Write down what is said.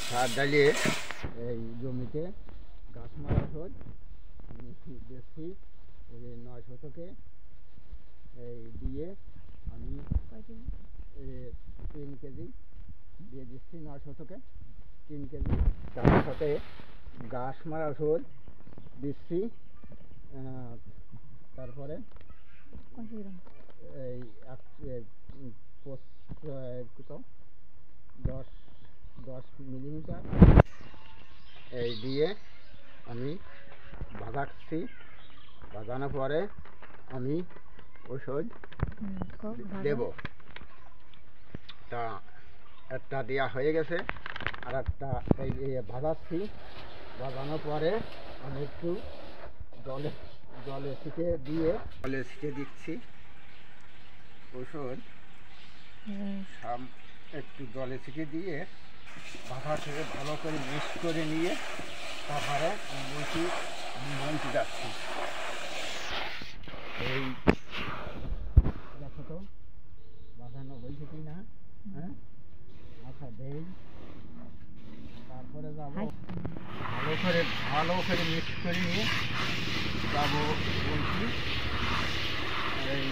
সার ডালিয়ে এই জমিতে গাছ মারা ওষুধ আমি দিচ্ছি 9 শতকে এই দিয়ে আমি 3 কেজি দিয়ে দিচ্ছি 9 শতকে 3 কেজি। তার সাথে গাছ মারা ওষুধ দিচ্ছি। তারপরে এই 10 মিলিমিটার এই দিয়ে আমি ভাজাচ্ছি। ভাজানোর পরে আমি ওষুধ দেব। তা একটা দেওয়া হয়ে গেছে, আর একটা এই ভাজাচ্ছি। ভাজানোর পরে আমি একটু জলে ছিটে দিচ্ছি ওষুধ। একটু জলে ছিটে দিয়ে মাথা থেকে ভালো করে মিক্স করে নিয়ে তারপরে বলতে যাচ্ছি। এই দেখো তো বাঁধানো হয়েছে কি না। হ্যাঁ, আচ্ছা দেই। তারপরে যাবো ভালো করে মিক্স করে নিয়ে যাবো বলছি এই